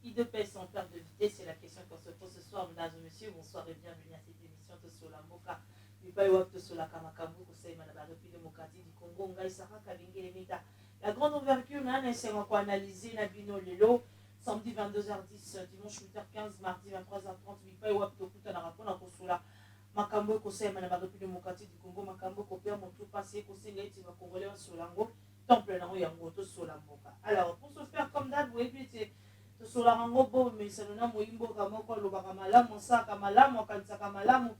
IDPS en perte de vitesse, c'est la question qu'on se pose ce soir, mesdames et messieurs. Bonsoir et bienvenue à cette émission de Sola Moka. La grande ouverture, c'est encore analysé la bino lelo, samedi 22h10, dimanche 8h15, mardi 23h30, Bipa Wap Tokuta na rapona Kosola. Makambo Kosema na Baropi démocratique du Congo, Makambo Kopia, Montou passé, Kosenga, Tima Congolais, Solango, Temple Nango Yangoto, Solamboka. Alors, pour se faire comme d'hab, vous voyez, Solango, Bo, mais c'est le nom Moimbo, Kamoko, Lobakamalamo, Monsa, Kamalamo, Kansa Kamalamo,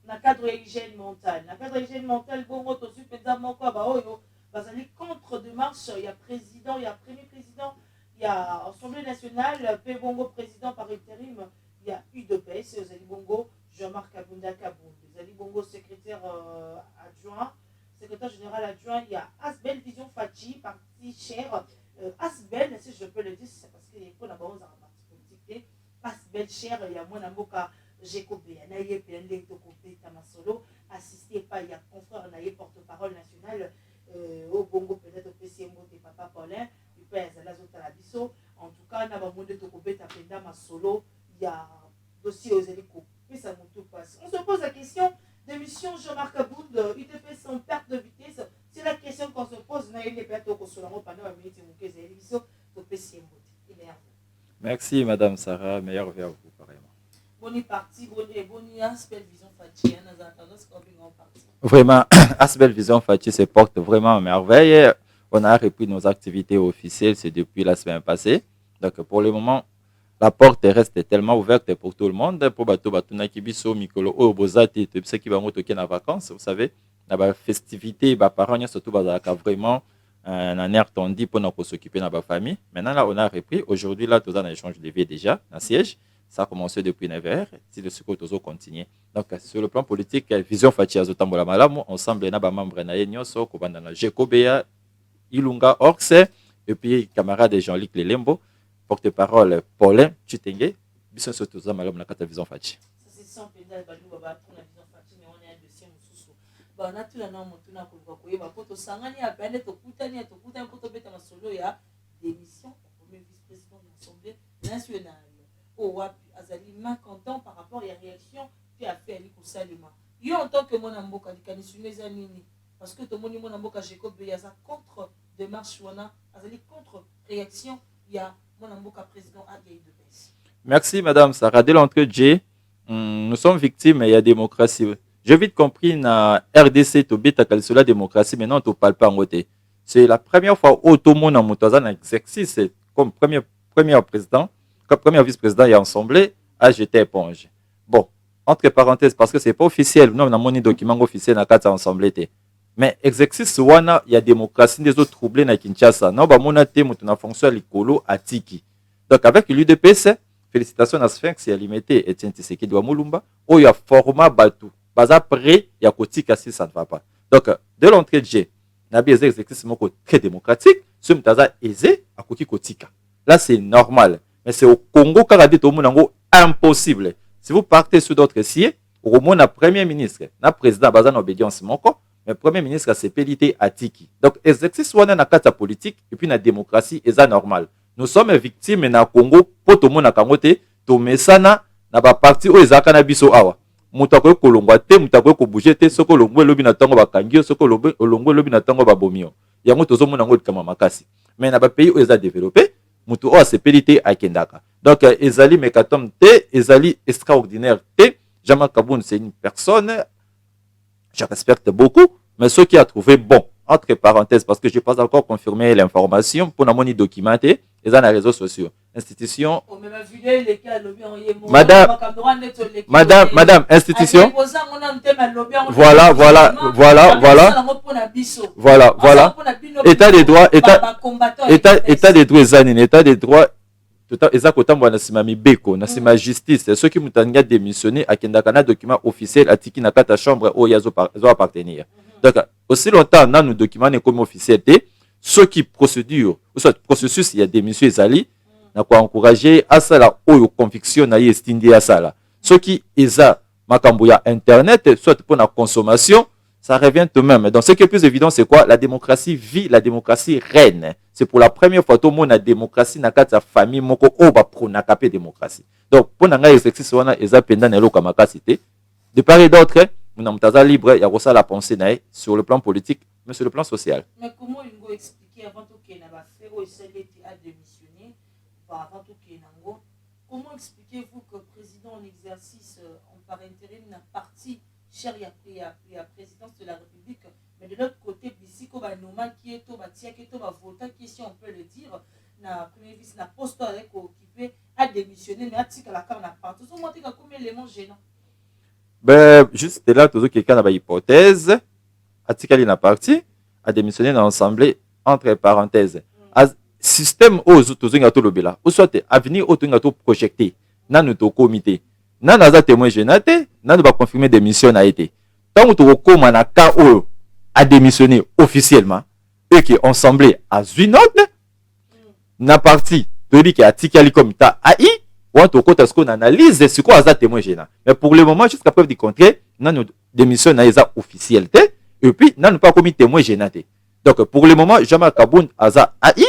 na cadre hygiène mentale. Na cadre hygiène mentale, Bongo, Tosu, Peda, Moko, Baoyo, Bazali contre démarche, il y a président, il y a premier président, il y a Assemblée nationale, Bongo président par intérim, il y a UDPS, Zali Bongo, Jean-Marc Abunda Kaboun, Zali Bongo secrétaire adjoint, secrétaire général adjoint, il y a Asbel Vision Fachi, parti cher, Asbel, si je peux le dire, c'est parce qu'il y a pas d'abord dans la partie politique, Asbel cher, il y a mon amoka, Jekobé, Naye PND, Tokopé, Tamasolo, assisté par, il y a confrère Naye porte-parole national, au Bongo peut-être au PCMO de Papa Paulin, il peut être la zone Talabiso, en tout cas, n'a pas de Tokopé, Tapenda, Masolo, il y a dossier aux hélicos. On se pose la question de mission Jean-Marc Aboud, UTP sans perte de vitesse. C'est la question qu'on se pose. Merci Madame Sarah, meilleur vers vous pareillement. Bonne partie, bonne Asbel Vision Fachi. Vraiment, Asbel Vision Fachi se porte vraiment à merveille. On a repris nos activités officielles, c'est depuis la semaine passée. Donc pour le moment, la porte reste tellement ouverte pour tout le monde. Pour bateau batuna kibiso mikolo o bozati tout ce qui va motoker en vacances, vous savez, la festivité, ba parents surtout bazaka vraiment un air tendu pour nous s'occuper de la famille. Maintenant là on a repris. Aujourd'hui là tout ça un échange de vie déjà dans siège. Ça a commencé depuis 9h. Si le secours toujours continue. Donc sur le plan politique, vision Fachi azotambola malamu ensemble na ba membre na yenyoso ko banda na Jekobea Ilunga Orse et puis camarade Jean-Luc Lelembo. Porte-parole Paulin Chitenge, Bisson Sotoza, Madame la Cata Vision Fachi. C'est sans pédale, Badou, Babatou, la Vision Fachi, mais on est un dossier Moussou. On a tout le nom, on a tout le monde, on a Sangani, à Benet, au Koutani, au Koutani, au Koutani, au Solo, il y a démission au premier vice-président de l'Assemblée nationale. Au Wap, Azali, content par rapport à la réaction qui a fait Aliko Salima. Il y a en tant que mon amboka, il y a des années, parce que tout le monde, mon amboka, Jacob Beyaza, contre démarche, Azali, contre réaction, il y a. Merci Madame Sarah. Dès l'entrée de J, nous sommes victimes et il y a démocratie. J'ai vite compris na RDC to beta sur la démocratie, mais non, tu parles pas en côté. C'est la première fois où tout le monde a monté un exercice comme premier président, comme premier vice-président et assemblée à jeter éponge. Bon, entre parenthèses, parce que c'est pas officiel, nous avons un document officiel dans la assemblée. Mais exercice wana il y a démocratie des autres troublés na Kinshasa. Non ba mona te mutu na fonction likolo atiki. Donc avec l'UDPS, félicitations à Sphinx et à limité Etienne Tshisekedi wa Mulumba, où il y a format batu. Baza prêt il y a kotika si ça ne va pas. Donc de l'entrée de G, na bi exercice moko très démocratique, ce mutaza aisé à koki kotika. Là c'est normal, mais c'est au Congo Canada to munango impossible. Si vous partez sur d'autres sièges, au moins na premier ministre, na président baza na obédience moko. Le premier ministre a ses pélités à Tiki. Donc, exercice wana na kata politique et puis la démocratie est normal. Nous sommes victimes na Congo pour tout le monde na Kangote, to mesana na ba parti o ezaka na biso awa. Mutako kolongwa te, mutako ko bouger te, soko longwe lobi na tango ba kangio, soko longwe lobi na tango ba bomio. Yango tozo mona ngo kama makasi. Mais na ba pays o eza développé, mutu o a ses pélités à Kendaka. Donc, ezali mekatom te, ezali extraordinaire te. Jean-Marc Kaboun c'est une personne je respecte beaucoup, mais ce qui a trouvé bon, entre parenthèses, parce que je n'ai pas encore confirmé l'information, pour nous documenter, les réseaux sociaux, institution. Madame, institution. Voilà. État des droits, état des droits. Eza kotambo na sima mibeko na sima justice ceux qui mutanga démissionner akendaka na document officiel atiki na kata chambre o yazo appartenir. Donc aussi longtemps na nous document comme officiel té ceux qui procédure ou soit processus il y a démission ezali na ko encourager asala oyo conviction na yestindi asala ceux qui eza makambo ya internet soit pour la consommation ça revient tout de même. Donc ce qui est plus évident c'est quoi? La démocratie vit, la démocratie règne. c'est pour la première fois tout le monde a démocratie na kati ya famille moko o ba pronaka pe démocratie. Donc pour nanga exercice wana eza penda na loka makasi te. De part et d'autre, mon mutaza libre ya kosa la pensée na sur le plan politique mais sur le plan social. Mais comment il faut expliquer avant tout qu'il n'a pas fait ou essayer à démissionner avant tout qu'il n'a pas. Comment expliquez-vous que le président en exercice en par intérim n'a parti cher il y a présidence de la République, mais de l'autre côté, ici, comme un normal qui est au bâtiment, qui est au votant, qui si on peut le dire, na premier vice, na poste avec occupé, a démissionné, mais a dit que la carte n'a pas. Tout ça, moi, tu as combien d'éléments gênants? Ben, juste là, tout quelqu'un a une hypothèse, a dit qu'elle est partie, a démissionné dans l'Assemblée, entre parenthèses. Système aux autres tout le bela ou soit avenir auto ngato projeté na notre comité na naza témoin génaté na va confirmer démission a été tant que comme na ka o a démissionné officiellement et qui ensemble à une note na parti to dit que atikali comme ta AI ou to côté ce qu'on analyse c'est quoi za témoin géna mais pour le moment jusqu'à preuve du contraire na notre démission na eza officialité et puis na pas commis témoin génaté donc pour le moment Jean-Marc Kaboun aza AI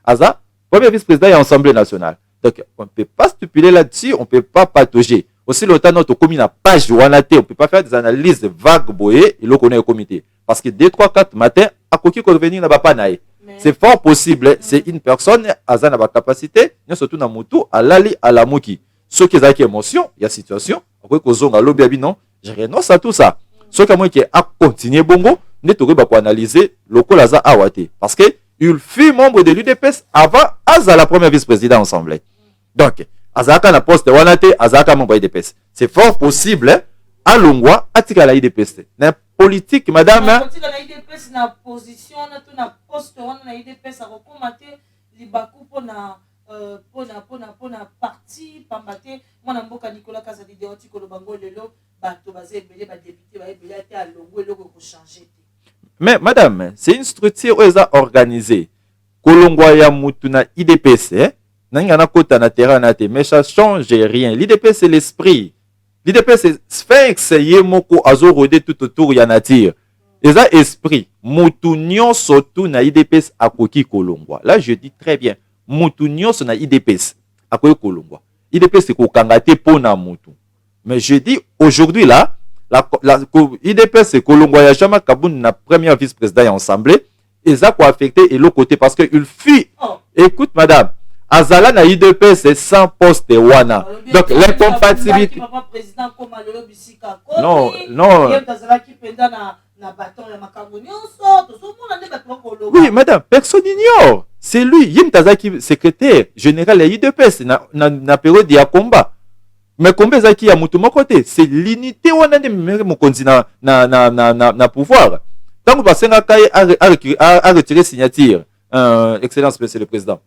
Aza, premier vice-président et Assemblée nationale. Donc, on ne peut pas stipuler là-dessus, on ne peut pas patauger. Aussi, le temps notre commune n'a pas joué, on ne peut pas faire des analyses vagues, boyées, et l'on connaît le comité. Parce que 2, 3, 4 matins, à quoi qu'il revenir n'a pas naï. C'est fort possible, c'est une personne, Aza n'a pas capacité, mais surtout dans Moutou, à l'ali, à la mouki. Ceux qui ont des émotions, il y a situation, après qu'on zonga l'obébi, non, je renonce à tout ça. Ceux qui ont continué bongo, n'est pas analyser le col awate. Parce que, il fut membre de l'UDPS avant Aza la première vice-président ensemble. Donc, Azaka na poste wanate, Azaka membre de l'UDPS. C'est fort possible, à Longwa, atika la UDPS. Na politique, madame. Atika la UDPS na position, na poste wana na UDPS a recommandé libaku pona parti pambate mwana mboka Nicolas Kazadi de Otiko lo bango lelo bato bazé belé ba député ba belé ate a Longwa eloko ko changer. Mais madame, c'est une structure où ils ont organisé. Kolongwa ya mutu na IDPS, nangana kota na terrain na te, mais ça change rien. L'IDPS c'est l'esprit. L'IDPS c'est sphinx yemoko azo rodé tout autour ya nature. Ils ont esprit. Mutu nyonso tu na IDPS akoki kolongwa. Là je dis très bien. Mutu nyonso na IDPS akoki kolongwa. IDPS c'est kokangate pona mutu. Mais je dis aujourd'hui là, la IDPS c'est Kolongwa ya Jean-Marc Kaboun na première vice-président ensemble et ça quoi affecté et l'autre côté parce que il fuit. Écoute madame, Azala na IDPS c'est sans poste wana. Donc l'incompatibilité. Non. Oui madame, personne n'ignore. C'est lui, Yim Tazaki secrétaire général de IDPS na période ya combat. Mais combien zaki ya mutu côté c'est l'unité wana de mokonzi na pouvoir tant que basenga kai a retiré signature excellence monsieur le président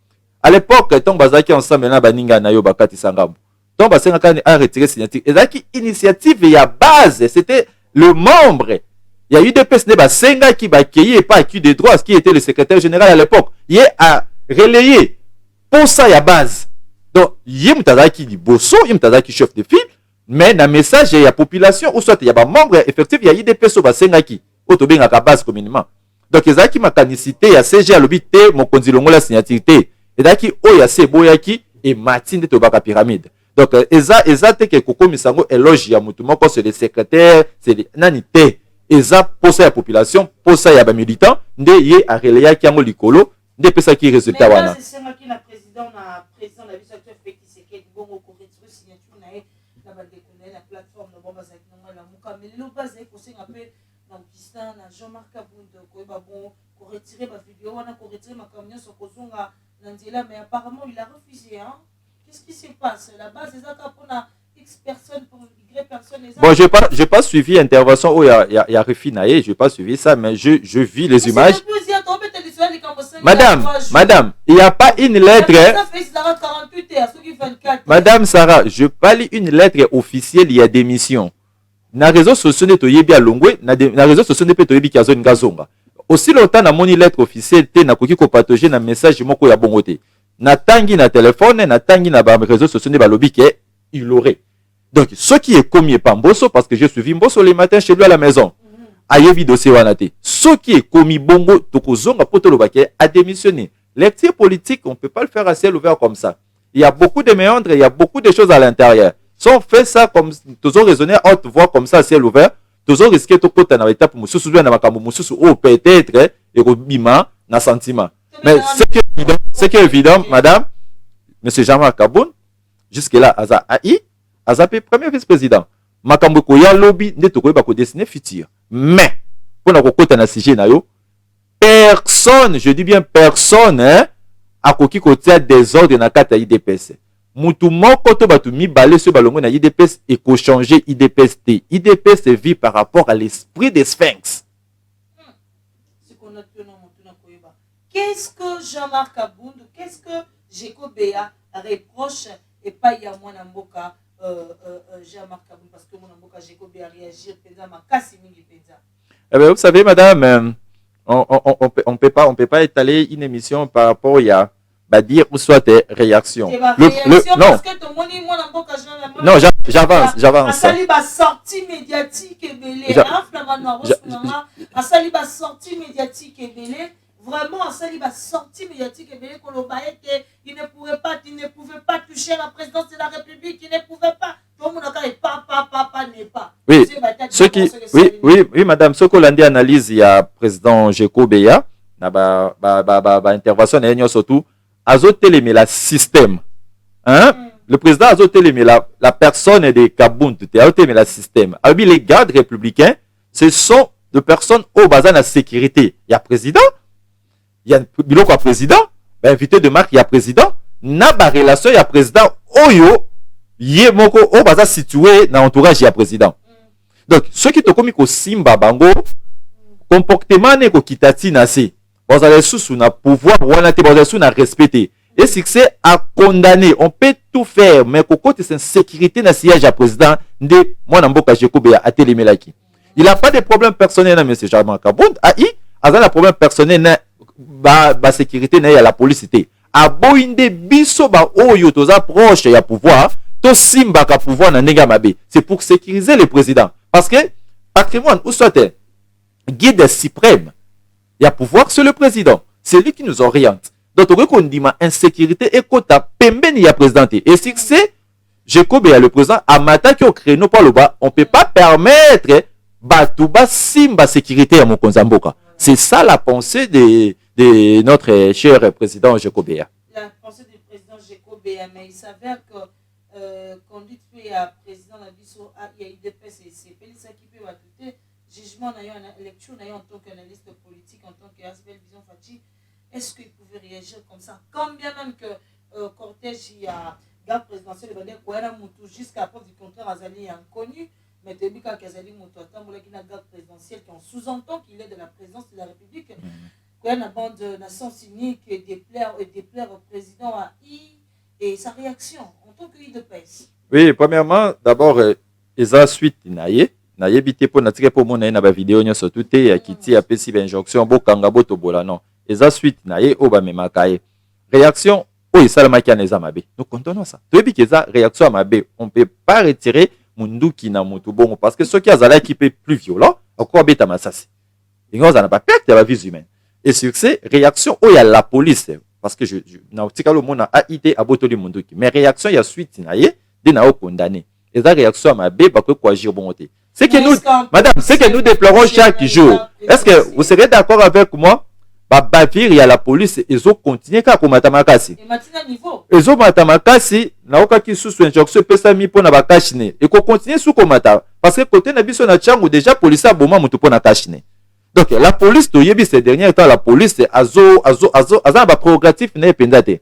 à l'époque tant bazaki ensemble na baninga na yo bakati sangambo tant basenga kai a retiré signature ezaki initiative ya base c'était le membre il y a eu des personnes basenga qui bakeye pas acquis des droits qui était le secrétaire général à l'époque il a relayé pour ça ya base. Donc, yim tazaki liboso, yim tazaki chef de file, mais dans message il y a population ou soit il y a des membres effectifs, il y a des personnes basengaki, autobé à base communément. Donc, il y a qui mécanicité, il y a CG à l'obité, mon condilongo la signature, et daki o ya seboyaki et matine de tobaka pyramide. Donc, eza te que koko misango éloge ya mutu moko c'est le secrétaire, c'est nanité. Eza pour ça la population, pour ça il y a des militants, nde yé a relaya ki ango likolo, nde pesa ki résultat wana. Mais c'est moi qui na président la vice acteur fait qui c'est qui bon ko retrouver signature na na ba déconner la plateforme no bomba zaki na la muka mais le base ko senga pe na Augustin na Jean-Marc Kaboun ko ba bon ko retirer ba vidéo wana ko retirer ma camion so ko zonga na nzela mais apparemment il a refusé hein. Qu'est-ce qui se passe? La base est ça pour na X personnes pour Y personnes. Bon, j'ai pas suivi l'intervention où il y a Refinaye, j'ai pas suivi ça, mais je vis les images. Madame, il n'y a pas une lettre. Madame Sarah, je parle une lettre officielle, il y a démission. Na réseau social to yebi alongwe, na réseau social pe to yebi ki azoni ngazonga. Aussi longtemps na moni lettre officielle te na koki ko partager na message moko ya bongote. Na tangi na téléphone, na tangi na ba réseau social ne balobi ke il aurait. Donc ce qui est commis par Mbosso parce que je suis Mbosso les matins chez lui à la maison. Ayebi dossier wanate. Ce qui est commis bongo tokozonga poto lobake a démissionné. Lecture politique, on ne peut pas le faire à ciel ouvert comme ça. Il y a beaucoup de méandres, il y a beaucoup de choses à l'intérieur. Si on fait ça comme toujours raisonner à haute voix comme ça à ciel ouvert, toujours risquer de côté dans l'étape peut-être et bima na sentiment. Mais ce qui est évident, madame, monsieur Jean-Marc Kaboun, jusque-là, Aza AI, Aza premier vice-président. Makambo koya lobby ne to koyeba ko dessiner futur. Mais pour na kokota na sujet na yo, personne, je dis bien personne, hein, a koki kotia désordre na kata IDPS. Mutu moko to batu mibale so balongo na IDPS et ko changer IDPS T. IDPS vit par rapport à l'esprit des sphinx. Qu'est-ce que Jean-Marc Aboundou, qu'est-ce que Jeko Béa reproche et pas y a moins Namboka Jean-Marc Aboundou parce que mon Namboka Jeko Béa réagir pendant ma casse mingi pendant. Eh bien, vous savez, madame, on peut pas étaler une émission par rapport à dire ou soit des réactions. Parce que ton moni mon Namboka non, j'avance. Asali ba sortie médiatique et belé. Asali ba sortie médiatique et belé. Vraiment, Asali va sortir médiatique et bien qu'on il ne pouvait pas toucher la présidence de la République, il ne pouvait pas. Tout le monde n'est pas. Oui, madame, ce que l'on dit analyse, il y a président Jeko Béa, intervention, il y a surtout, azoté mais la système. Hein? Le président azoté mais la personne de Kaboun, azoté mais la système. Alors, les gardes républicains, ce sont des personnes au bazar de la sécurité. Il y a président. Il y a biloko à président, invité de marque, il y a président, na ba relation, il y a président, oyo, yé moko, o baza situé dans l'entourage, il y a président. Donc, ceux qui te commis au Simba Bango, comportement n'est qu'au kitati nasi, vous allez sous na pouvoir, vous allez sous na respecter. Et si c'est à condamner, on peut tout faire, mais qu'au côté c'est une sécurité na siège à président, de moi n'amboka Jeko Béa à télémélaki. Il n'a pas de problème personnel, mais c'est Jean-Marc Kabound, a un problème personnel, ba sécurité na ya la police était a boinde biso ba oyo toza proche ya pouvoir to simba ka pouvoir na nega mabe, c'est pour sécuriser le président parce que patrimoine ou soit guide suprême ya pouvoir sur le président, c'est lui qui nous oriente. Donc on dit ma insécurité et kota pembeni ya présidenté et si c'est Jeko Béa le président a mata qui au créneau par le bas, on peut pas permettre batuba simba sécurité à mon konzamboka. C'est ça la pensée de notre cher président Jeko Béa. La pensée du président Jeko Béa, mais il s'avère que conduite à président Nabiso il y a eu des PCC, ça qui peut ajouter jugement une lecture en tant qu'analyste politique, en tant qu'Asbel Vision Fati, est-ce qu'il pouvait réagir comme ça? Quand bien même que cortège il y a garde présidentielle jusqu'à preuve du contraire Azali est inconnu. Mais depuis quand Azali Moutouatan, qui n'a garde présidentielle, qui en sous-entend qu'il est de la présidence de la République, qu'il y a une bande de Nations Unies qui déplaire au président et sa réaction en tant qu'IDPS. Oui, premièrement, d'abord, ils ont suite naïe bité pour n'attirer pour mon na vidéo nya surtout te qui ti apesi injonction bo kanga bo tobola non. Ils ont suite naïe au ba memakaye. Réaction oui, ça le maki aneza mabe. Nous comptons ça. Tu dis que ça réaction à mabe, on peut pas retirer mundu qui na mutu bon parce que ceux qui azala qui peut plus violent encore beta masasi. Ils n'ont pas perte la vie humaine. Et sur ces réactions il y a la police parce que je na otika le monde a été abotoli mundu qui mais réaction il y a suite naïe de na condamné. Et ça réaction à mabe ba quoi agir bon côté. C'est que nous madame, c'est que nous déplorons chaque jour. Est-ce que vous serez d'accord avec moi? Bavir ya la police ezo continuer ka komata makasi. Ezo mata makasi na okaki susu injonction pesa mi pona ba kashine. E ko continuer sous komata parce que côté na biso na changu déjà police a boma mutu pona kashine. Donc la police to yebi ces derniers temps la police azo ba prérogatif na pendate.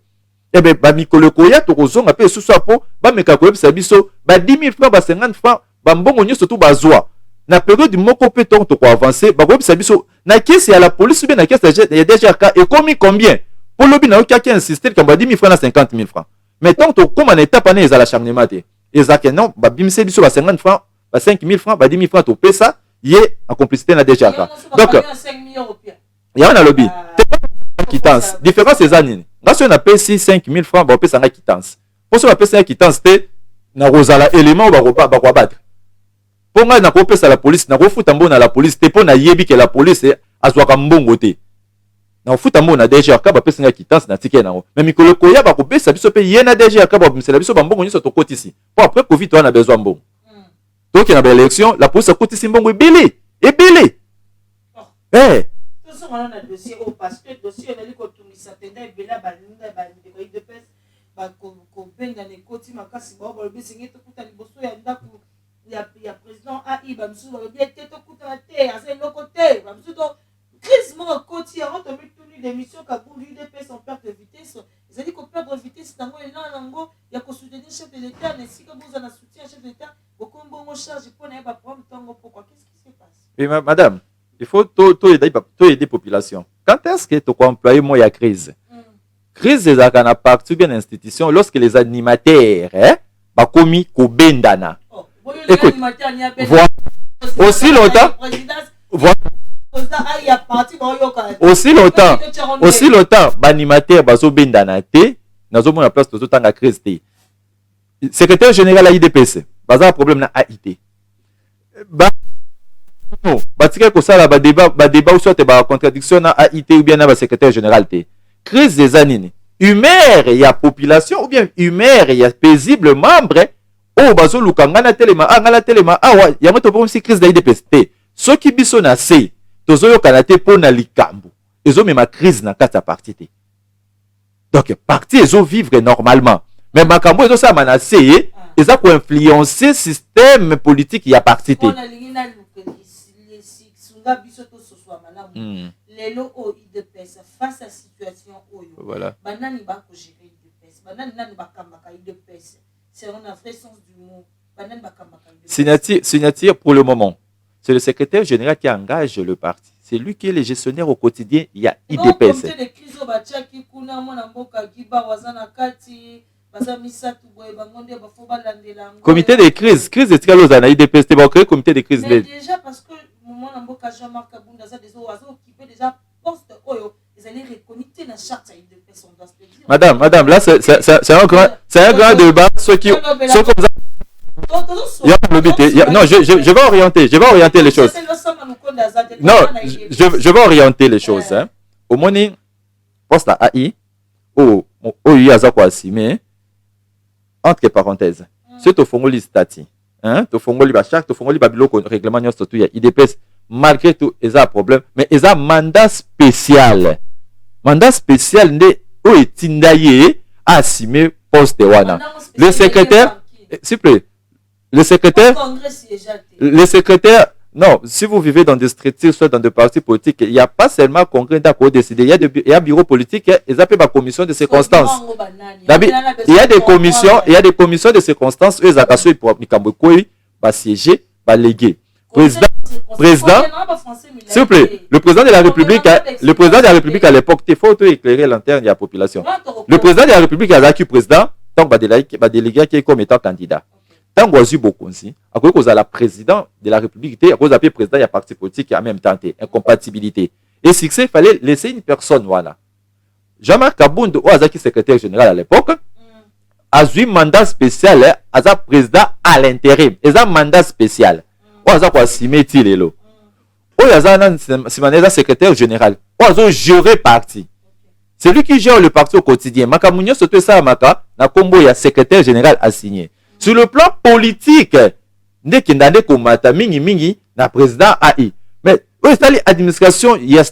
E be ba mikolo koya to kozonga pe susu apo ba meka ko yebisa biso ba 10 000 francs ba 50 francs ba mbongo nyoso to bazwa. Na période moko pe to ko avancer ba ko yebisa biso na caisse ya la police ou bien na caisse ya DGRK et commis combien pour le bina qui insister qu'on va 10 000 francs à 50 000 francs mais tant que comme en étape année à l'acharnement et ça que non ba bimse biso ba 50 francs ba 5 000 francs ba 10 000 francs to pesa yé en complicité na DGRK donc il y a un lobby quittance différence ces années là si on a payé 5 000 francs ba pesa na quittance pour ça ba pesa quittance té na rozala élément ba ko battre pour moi na ko pesa la police na ko futa mbona la police té pour na yebi que la police azwaka mbongo té na futa mo na DG akaba pesa nga quittance na ticket nango mais mikolo koya ba ko pesa biso pe yena DG akaba bimisela biso bambongo nyiso to kotisi po après covid to na besoin mbongo donc na ba élection la police kotisi mbongo ebele tout ça on a dossier au parce que dossier on a dit ko tumisa tenda ebela ba ninga ba ndeko de pesa ba ko benga ne koti makasi ba ba bisingi to kuta liboso ya ndaku ya président AI ba msu ba bien to kuta te asa no côté ba msu to crise mon côté avant de mettre tenu l'émission Kaboul UDPS en perte de vitesse ils ont dit qu'on perdre vitesse nango et là nango ya ko soutenir chef de l'état mais si comme vous en a soutien chef de l'état beaucoup bon charge pour na ba problème tango pourquoi qu'est-ce qui se passe et madame il faut aider population quand est-ce que tu employer moi ya crise crise des na partie bien institution lorsque les animateurs ba komi ko bendana écoute aussi longtemps aussi longtemps banimateur bazo bendana te nazo mona place tozo tanga crise te secrétaire général à IDPS baza problème na AIT ba non batika ko sala ba débat ou soit ba contradiction na AIT ou bien na ba secrétaire général te crise des années humeur ya population ou bien humeur ya paisible membre o bazo lukanga na telema ngala telema awa ya moto pour si crise da IDPS te soki biso na se tozo yokana te pona likambo ezo mema crise na kata parti te donc parti ezo vivre normalement mais makambo ezo sa manase eza ko influencer système politique ya parti te lelo o IDPS face à situation oyo voilà banani ba ko gérer IDPS banani nani ba kamaka IDPS c'est un vrai sens du mot banani ba kamaka signature pour le moment c'est le secrétaire général qui engage le parti c'est lui qui est le gestionnaire au quotidien il y a IDPS comité de crise de tikalo za na IDPS te ba créer comité de crise déjà parce que moment na mboka Jean-Marc Kabunda za des oiseaux occupé déjà poste oyo ils allaient recomité na charte à IDPS on doit se dire madame là c'est un grand débat ceux comme ça non je vais orienter les choses non je vais orienter les choses au moins poste à AI o yaza ko assumer entre parenthèses c'est au fongoli stati to fongoli ba charte to fongoli ba biloko règlement nyonso tout ya IDPS malgré tout ils a problème mais ils a mandat spécial nde o etindaye assumer poste wana le secrétaire s'il vous plaît le secrétaire non si vous vivez dans des structures soit dans des partis politiques il y a pas seulement congrès d'accord décidé il y a bureau politique ils appellent la commission de circonstances il y a des commissions de circonstances eux akaso pour mikambo koi ba siéger ba léguer président s'il vous plaît le président de la République à l'époque il faut éclairer l'interne de la population le président de la République a acquis président donc ba délégué qui est comme étant candidat tant que Bokonzi, à cause de la président de la République, à cause de président, il y a parti politique en même temps, incompatibilité. Et si il fallait laisser une personne, voilà. Jean-Marc Kabound, qui secrétaire général à l'époque, a eu un mandat spécial, à président à l'intérim. Et un mandat spécial. Quoi, Simeti Lelo. Un secrétaire général. Un géré parti. C'est lui qui gère le parti au quotidien. Makamunyo, surtout ça, Maka, na combo, il y a secrétaire général assigné. Sur le plan politique, dès qu'il y a mingi na président AI. Mais l'administration, il y a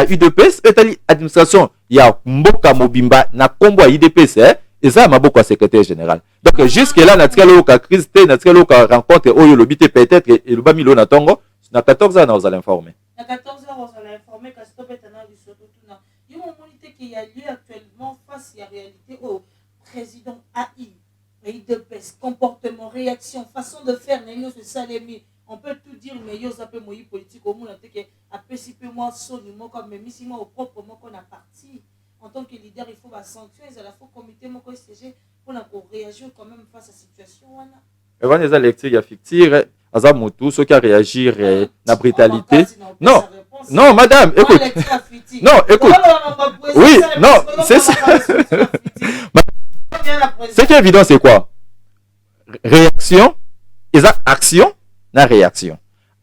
UDPS, l'administration, il y a Mboka Mobimba na combo IDPS, et ça m'a beaucoup secrétaire général. Donc jusque là, na tika loka crise, na tika loka rencontre, oyo lobité peut-être et le bamilo na tongo, na 14 ans on va l'informer. Na 14 ans on va l'informer que stop est un du surtout tout. Il y a une monité qui a lieu actuellement face à la réalité au président AI. IDPS, comportement, réaction, façon de faire, on peut tout dire, mais il y a un politique au monde, moi, comme ici, moi, au propre, moi, qu'on a parti. En tant que leader, il faut la sanction, il faut comité, moi, pour réagir quand même face à la situation. Avant les élections, il y a fictive, Azamutu, ceux qui réagir la brutalité. Non, madame, écoute. Non, écoute. Oui, non, c'est ça. Ce qui est évident, c'est quoi? Réaction, et ça, action, na réaction.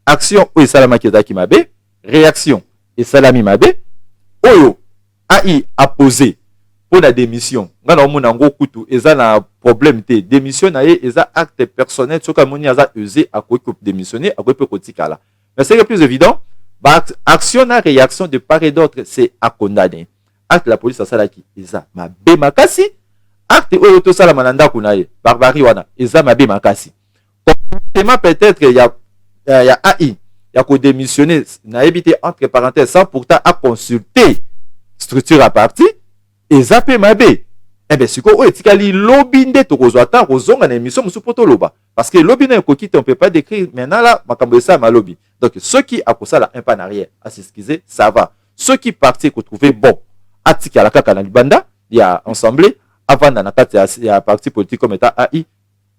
Action, ou salama qui mabe, réaction, et salami mabe, oyo AI a posé pour la démission ngana omona ngo kutu eza na problème te démission na ye eza acte personnel soka moni aza usé à quoi démissionner à quoi peut kotikala mais c'est le plus évident bah action na réaction de part et d'autre c'est à condamner acte la police asalaki eza mabe makasi acte oyo to sala mananda kuna ye barbarie wana eza mabe makasi peut-être il y a AI ya ko démissionner na éviter entre parenthèses sans pourtant à consulter structure à partie eza pe mabe eh bien siko o etikali lobby nde tokozwa ta kozonga na émission musu poto loba parce que lobby na ekokite on peut pas décrire maintenant là makambo esa ma lobby donc ceux qui a kosala un pas en arrière à s'excuser ça va ceux qui parti ko trouver bon atika la kaka na libanda ya ensemble avant na kati ya parti politique comme état AI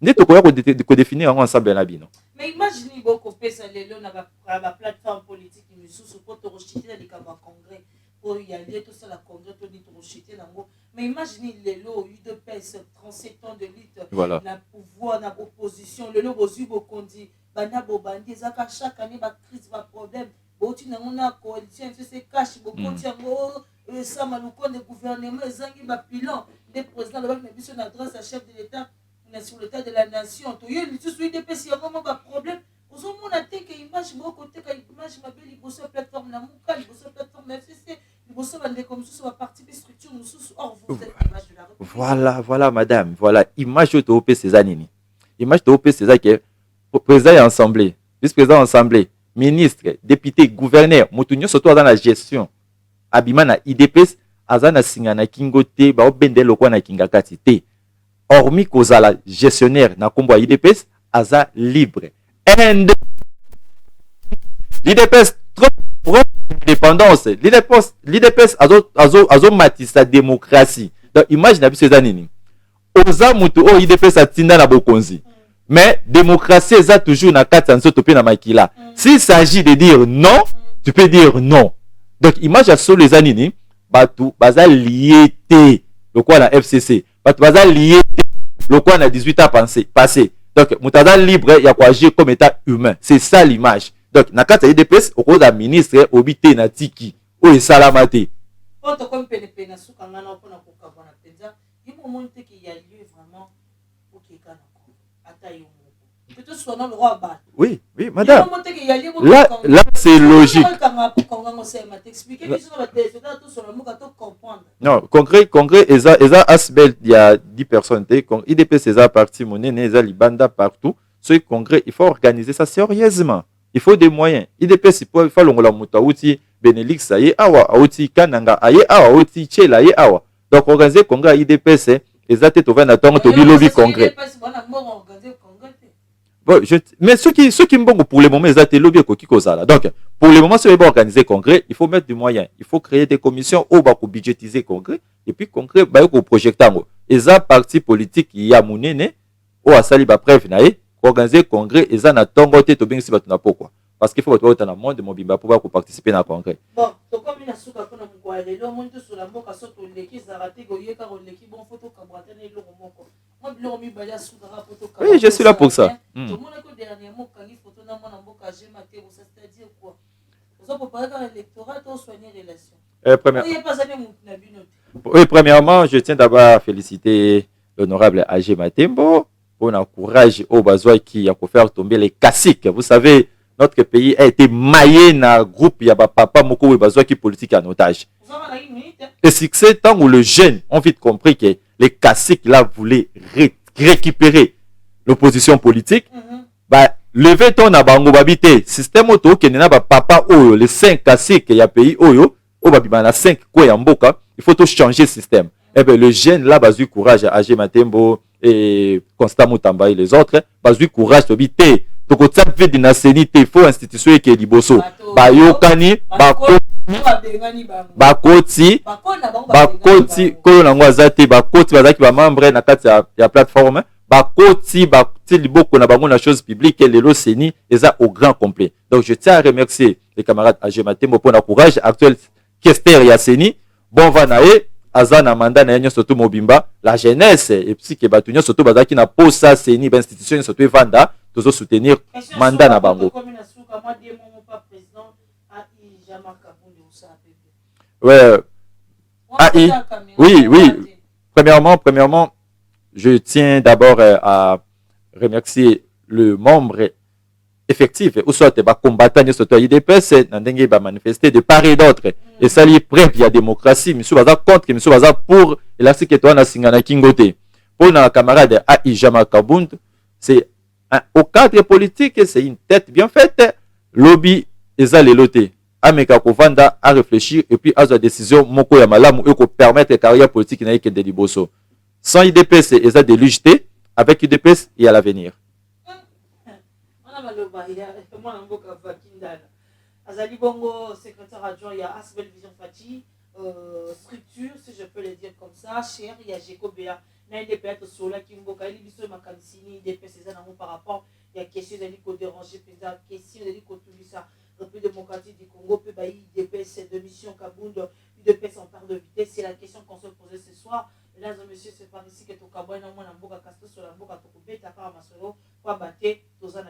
nde tokoya ko définir ensemble na bino. Mais imaginez beaucoup pesa lelo na ba plateforme politique misusu poto rochiter les kaba congrès pour y aller tout ça la congrès to dit rochiter nango mais imaginez lelo UDPS 37 ans de lutte voilà. Na pouvoir na opposition lelo bozu bokondi bana bobandi ezaka chaque année ba crise ba problème boti nango na coalition c'est cash bokondi yango ça maluko de gouvernement ezangi ba bilan des présidents le biso na adresse à chef de l'état sur l'état de la nation to yo lisusu UDPS yango ba problème ozomona te ke image moko te ka image mabe liboso plateforme na muka liboso plateforme FCC liboso bande comme ça va partie de structure mususu or vous êtes image de la République. Voilà madame voilà image to op César nini image to op César que président et assemblée vice-président assemblée ministre député gouverneur mutunyo surtout dans la gestion abima na IDPS azana singana kingote ba obende lokwa na kingakati te hormis kozala gestionnaire na kombo IDPS aza libre l'IDPS trop indépendance l'IDPS azo matisa démocratie donc imagine biso eza nini oza mutu o IDPS atinda na bokonzi mais démocratie eza toujours na kati nzoto pe na makila s'il s'agit de dire non tu peux dire non donc image ya solo eza nini batu baza lié te lokwa na FCC batu baza lié te lokwa na 18 ans passé donc mutaza libre ya ko agir comme état humain c'est ça l'image donc na kati ya IDPS okoza ministre obité na tiki o esalama te poto comme pene na suka ngana pona ko kabana penza yimo monte ki ya lieu vraiment okeka na ko ata yo moko peut-être soit le roi ba oui madame là c'est logique non congrès eza asbel il y a 10 personnes IDPS eza parti monene eza libanda partout ce congrès il faut organiser ça sérieusement il faut des moyens IDPS il faut longola muta outi Benelix aye awa outi Kananga aye awa outi Chela aye awa donc organiser congrès IDPS eza te to vena tongo to bilobi congrès bon, mais ceux qui mbongo pour le moment ils ont été lobby ko kozala donc pour le moment si on veut organiser congrès il faut mettre du moyen il faut créer des commissions au bas pour budgétiser congrès et puis congrès ba ko projectango eza parti politique ya munene o asali ba preuve na ye organiser congrès eza na tongo te to bengisi batu na pourquoi parce qu'il faut être dans le monde mobimba pour participer na congrès bon to comme na suka kona mukwa lelo muntu sula mboka soto leki zarate go yeka go leki bon photo kabwata na eloko moko moi bilo mi bala suka photo kabwata oui je suis là pour ça to mona ko dernièrement kangi photo na mona mboka jema te ça c'est-à-dire quoi ozo préparer dans l'électorat to soigner relation premièrement je tiens d'abord à féliciter l'honorable AG Matembo pour un courage au bazoi qui a faire tomber les caciques vous savez notre pays a été maillé dans groupe ya papa moko bazoi qui politique en otage et c'est tant où le jeune ont vite compris que les caciques là voulaient récupérer l'opposition politique bah lever ton abango babité système auto qui n'a pas papa oyo les 5 caciques ya pays oyo o babima na 5 quoi ya mboka il faut tout changer système et ben le jeune là bazui courage à AG Matembo et Constant Mutamba et les autres bazui courage to bité to ko tsape dinasенité il faut institution ke liboso ba yokani bakoti koyo nango azate bakoti bazaki ba membre na kati ya plateforme bakoti bakti liboko na bango na chose publique lelo seni eza au grand complet donc je tiens à remercier les camarades AG Matembo pour le courage actuel questeur ya seni bon va nae azana mandat na yenyo surtout mobimba la jeunesse et puis que batunyo surtout bazaki na posa seni ba institution surtout vanda toujours soutenir mandat na bango Ouais, AI. Oui, oui. Oui. Premièrement, je tiens d'abord à remercier le membre effectif, ou soit les combattants de ce IDPS, n'andenge va manifester de part et d'autre. Et ça, il est prêt, il y a démocratie, monsieur Baza contre, monsieur Baza pour, et là, c'est que toi, on a singana kingote. Pour nos camarades AI Jama Kabund, c'est au cadre politique, c'est une tête bien faite. Lobby, et ça, les lotés. Ameka Kovanda à réfléchir et puis à la décision, moko ya malamu, et permettre la carrière politique n'a que de liboso. Sans IDPS, et ça, de l'UJT, avec IDPS, il y a l'avenir. Azali Bongo, secrétaire adjoint, il y a Asbel Vision Fati, structure, si je peux le dire comme ça, cher, il y a Jeko Béa, n'a des peut-être sur la Kimboka, il y a Makansini, des PCZ par rapport, il y a question de déranger, question de tout ça, République démocratique du Congo, peut bailler des PC de mission Kabound, de PC en part de vitesse, c'est la question qu'on se posait ce soir. Mesdames et messieurs, c'est par ici que tu as un bon casque sur la boca, tu as un masolo, pour abattre, tu as un